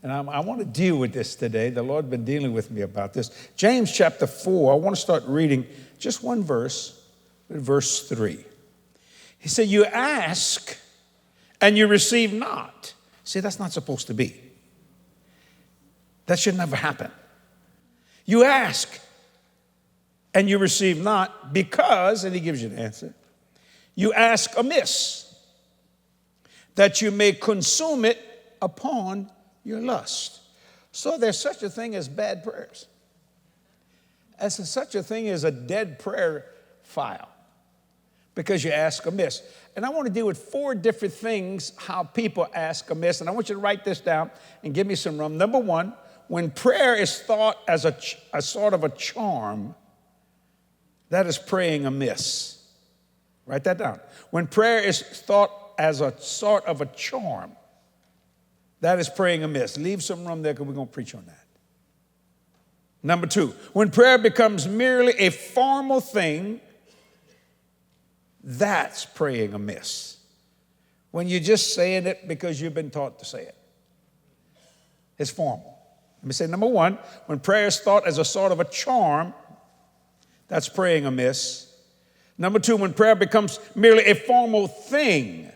And I want to deal with this today. The Lord has been dealing with me about this. James chapter 4, I want to start reading just one verse, verse 3. He said, you ask and you receive not. See, that's not supposed to be. That should never happen. You ask and you receive not because, and he gives you the answer, you ask amiss, that you may consume it upon your lust. So there's such a thing as bad prayers. There's such a thing as a dead prayer file because you ask amiss. And I want to deal with 4 different things how people ask amiss. And I want you to write this down and give me some room. Number 1, when prayer is thought as a sort of a charm, that is praying amiss. Write that down. When prayer is thought as a sort of a charm, that is praying amiss. Leave some room there because we're going to preach on that. Number 2, when prayer becomes merely a formal thing, that's praying amiss. When you're just saying it because you've been taught to say it. It's formal. Let me say number 1, when prayer is thought as a sort of a charm, that's praying amiss. Number 2, when prayer becomes merely a formal thing,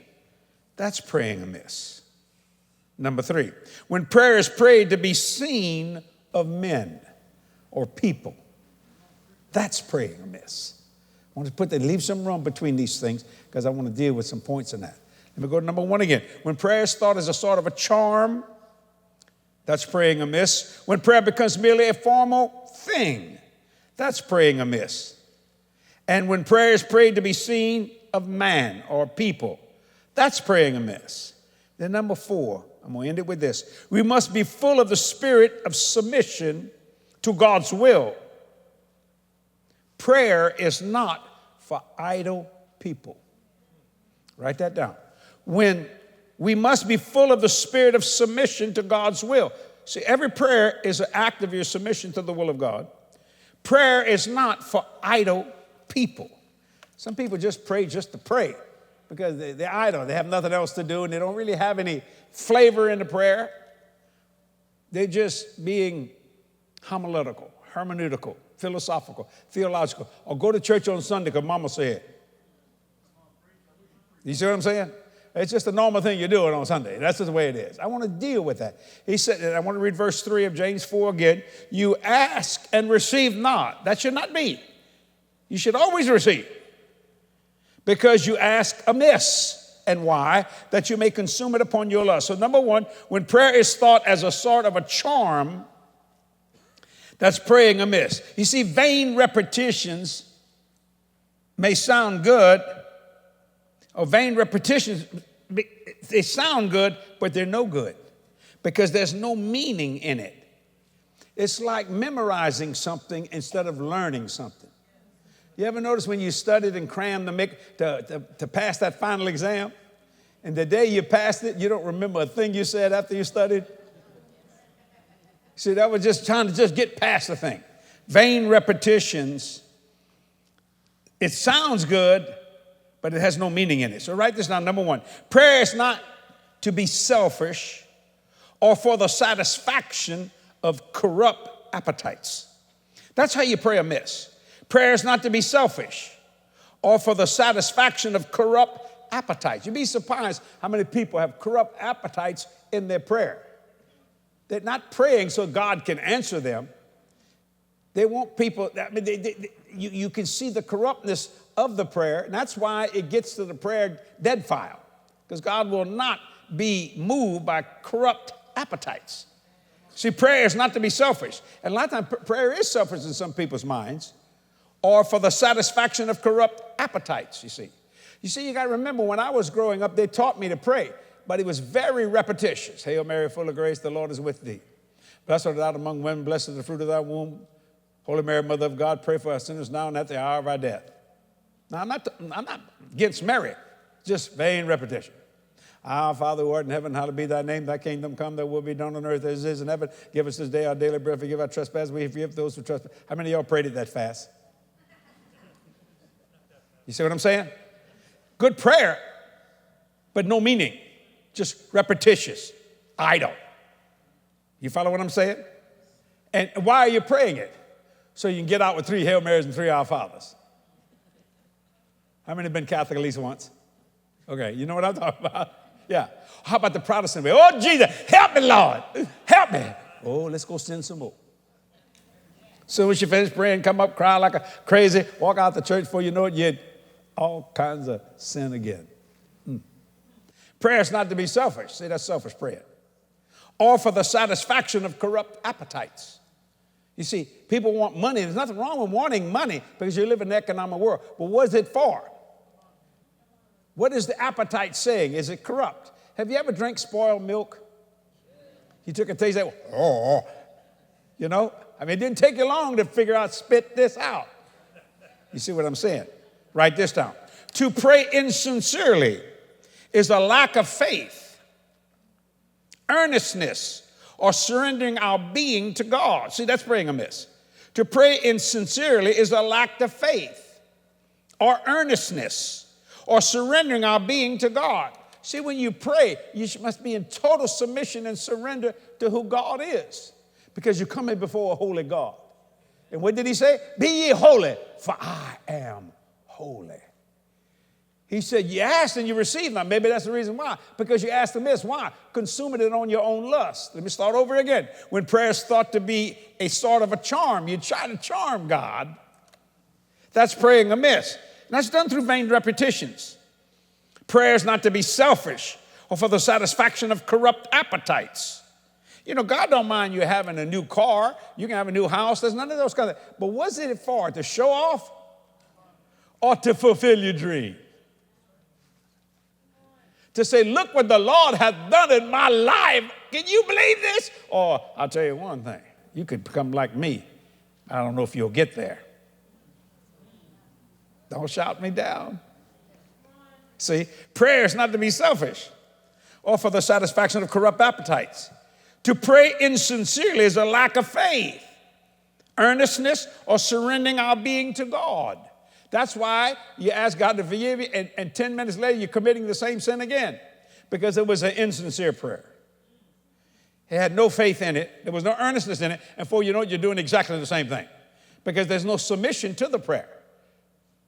that's praying amiss. Number 3, when prayer is prayed to be seen of men or people, that's praying amiss. I want to leave some room between these things because I want to deal with some points in that. Let me go to number 1 again. When prayer is thought as a sort of a charm, that's praying amiss. When prayer becomes merely a formal thing, that's praying amiss. And when prayer is prayed to be seen of man or people, that's praying amiss. Then number 4, I'm going to end it with this. We must be full of the spirit of submission to God's will. Prayer is not for idle people. Write that down. When we must be full of the spirit of submission to God's will. See, every prayer is an act of your submission to the will of God. Prayer is not for idle people. Some people just pray just to pray because they're idle. They have nothing else to do and they don't really have any flavor in the prayer. They're just being homiletical, hermeneutical, philosophical, theological, or go to church on Sunday because mama said. You see what I'm saying? It's just a normal thing you do it on Sunday. That's just the way it is. I want to deal with that. He said, and I want to read verse 3 of James 4 again. You ask and receive not. That should not be. You should always receive. Because you ask amiss. And why? That you may consume it upon your lust. So number 1, when prayer is thought as a sort of a charm, that's praying amiss. You see, vain repetitions may sound good, or vain repetitions, they sound good, but they're no good because there's no meaning in it. It's like memorizing something instead of learning something. You ever notice when you studied and crammed to pass that final exam, and the day you passed it, you don't remember a thing you said after you studied? See, that was just trying to just get past the thing. Vain repetitions, it sounds good, but it has no meaning in it. So write this down. Number 1, prayer is not to be selfish or for the satisfaction of corrupt appetites. That's how you pray amiss. Prayer is not to be selfish or for the satisfaction of corrupt appetites. You'd be surprised how many people have corrupt appetites in their prayer. They're not praying so God can answer them. They want people, you can see the corruptness of the prayer, and that's why it gets to the prayer dead file, because God will not be moved by corrupt appetites. See, prayer is not to be selfish. And a lot of times prayer is selfish in some people's minds, or for the satisfaction of corrupt appetites, you see. You got to remember, when I was growing up, they taught me to pray, but it was very repetitious. Hail Mary, full of grace, the Lord is with thee. Blessed art thou among women, blessed is the fruit of thy womb. Holy Mary, Mother of God, pray for us sinners now and at the hour of our death. Now, I'm not against Mary, just vain repetition. Our Father who art in heaven, hallowed be thy name. Thy kingdom come, thy will be done on earth as it is in heaven. Give us this day our daily bread. Forgive our trespasses. We forgive those who trespass. How many of y'all prayed it that fast? You see what I'm saying? Good prayer, but no meaning. Just repetitious, idle. You follow what I'm saying? And why are you praying it? So you can get out with 3 Hail Marys and 3 Our Fathers. How many have been Catholic at least once? Okay, you know what I'm talking about? Yeah. How about the Protestant way? Oh, Jesus, help me, Lord. Help me. Oh, let's go send some more. Soon as you finish praying, come up, cry like a crazy, walk out the church before you know it, you're all kinds of sin again. Prayer is not to be selfish. See, that's selfish prayer. Or for the satisfaction of corrupt appetites. You see, people want money. There's nothing wrong with wanting money because you live in an economic world. But what is it for? What is the appetite saying? Is it corrupt? Have you ever drank spoiled milk? You took a taste of it, oh, you know? I mean, it didn't take you long to figure out, spit this out. You see what I'm saying? Write this down. To pray insincerely is a lack of faith, earnestness, or surrendering our being to God. See, that's praying amiss. To pray insincerely is a lack of faith or earnestness or surrendering our being to God. See, when you pray, you must be in total submission and surrender to who God is because you're coming before a holy God. And what did he say? Be ye holy, for I am holy. He said, you asked and you received. Now, maybe that's the reason why. Because you asked amiss. Why? Consuming it on your own lust. Let me start over again. When prayer is thought to be a sort of a charm, you try to charm God. That's praying amiss. And that's done through vain repetitions. Prayer is not to be selfish or for the satisfaction of corrupt appetites. You know, God don't mind you having a new car. You can have a new house. There's none of those kinds of, but what's it for? To show off or to fulfill your dream? To say, look what the Lord has done in my life. Can you believe this? Or I'll tell you one thing. You could become like me. I don't know if you'll get there. Don't shout me down. See, prayer is not to be selfish or for the satisfaction of corrupt appetites. To pray insincerely is a lack of faith, earnestness, or surrendering our being to God. That's why you ask God to forgive you, and 10 minutes later, you're committing the same sin again because it was an insincere prayer. It had no faith in it. There was no earnestness in it. And before you know it, you're doing exactly the same thing because there's no submission to the prayer.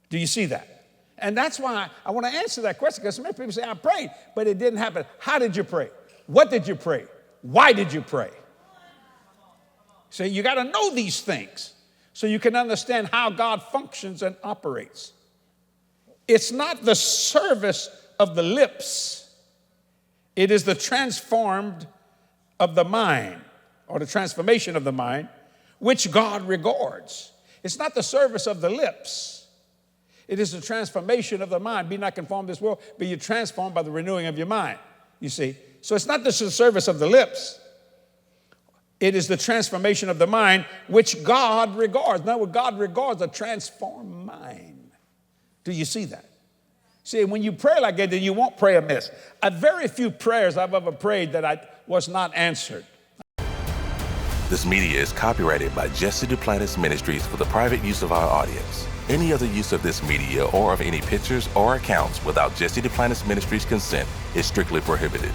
Do you see that? And that's why I want to answer that question because many people say, I prayed, but it didn't happen. How did you pray? What did you pray? Why did you pray? So you got to know these things so you can understand how God functions and operates. It's not the service of the lips. It is the transformed of the mind or the transformation of the mind, which God regards. It's not the service of the lips. It is the transformation of the mind. Be not conformed to this world, but you're transformed by the renewing of your mind. You see? So it's not the service of the lips. It is the transformation of the mind, which God regards. Now, what God regards a transformed mind. Do you see that? See, when you pray like that, then you won't pray amiss. Very few prayers I've ever prayed that was not answered. This media is copyrighted by Jesse Duplantis Ministries for the private use of our audience. Any other use of this media or of any pictures or accounts without Jesse Duplantis Ministries' consent is strictly prohibited.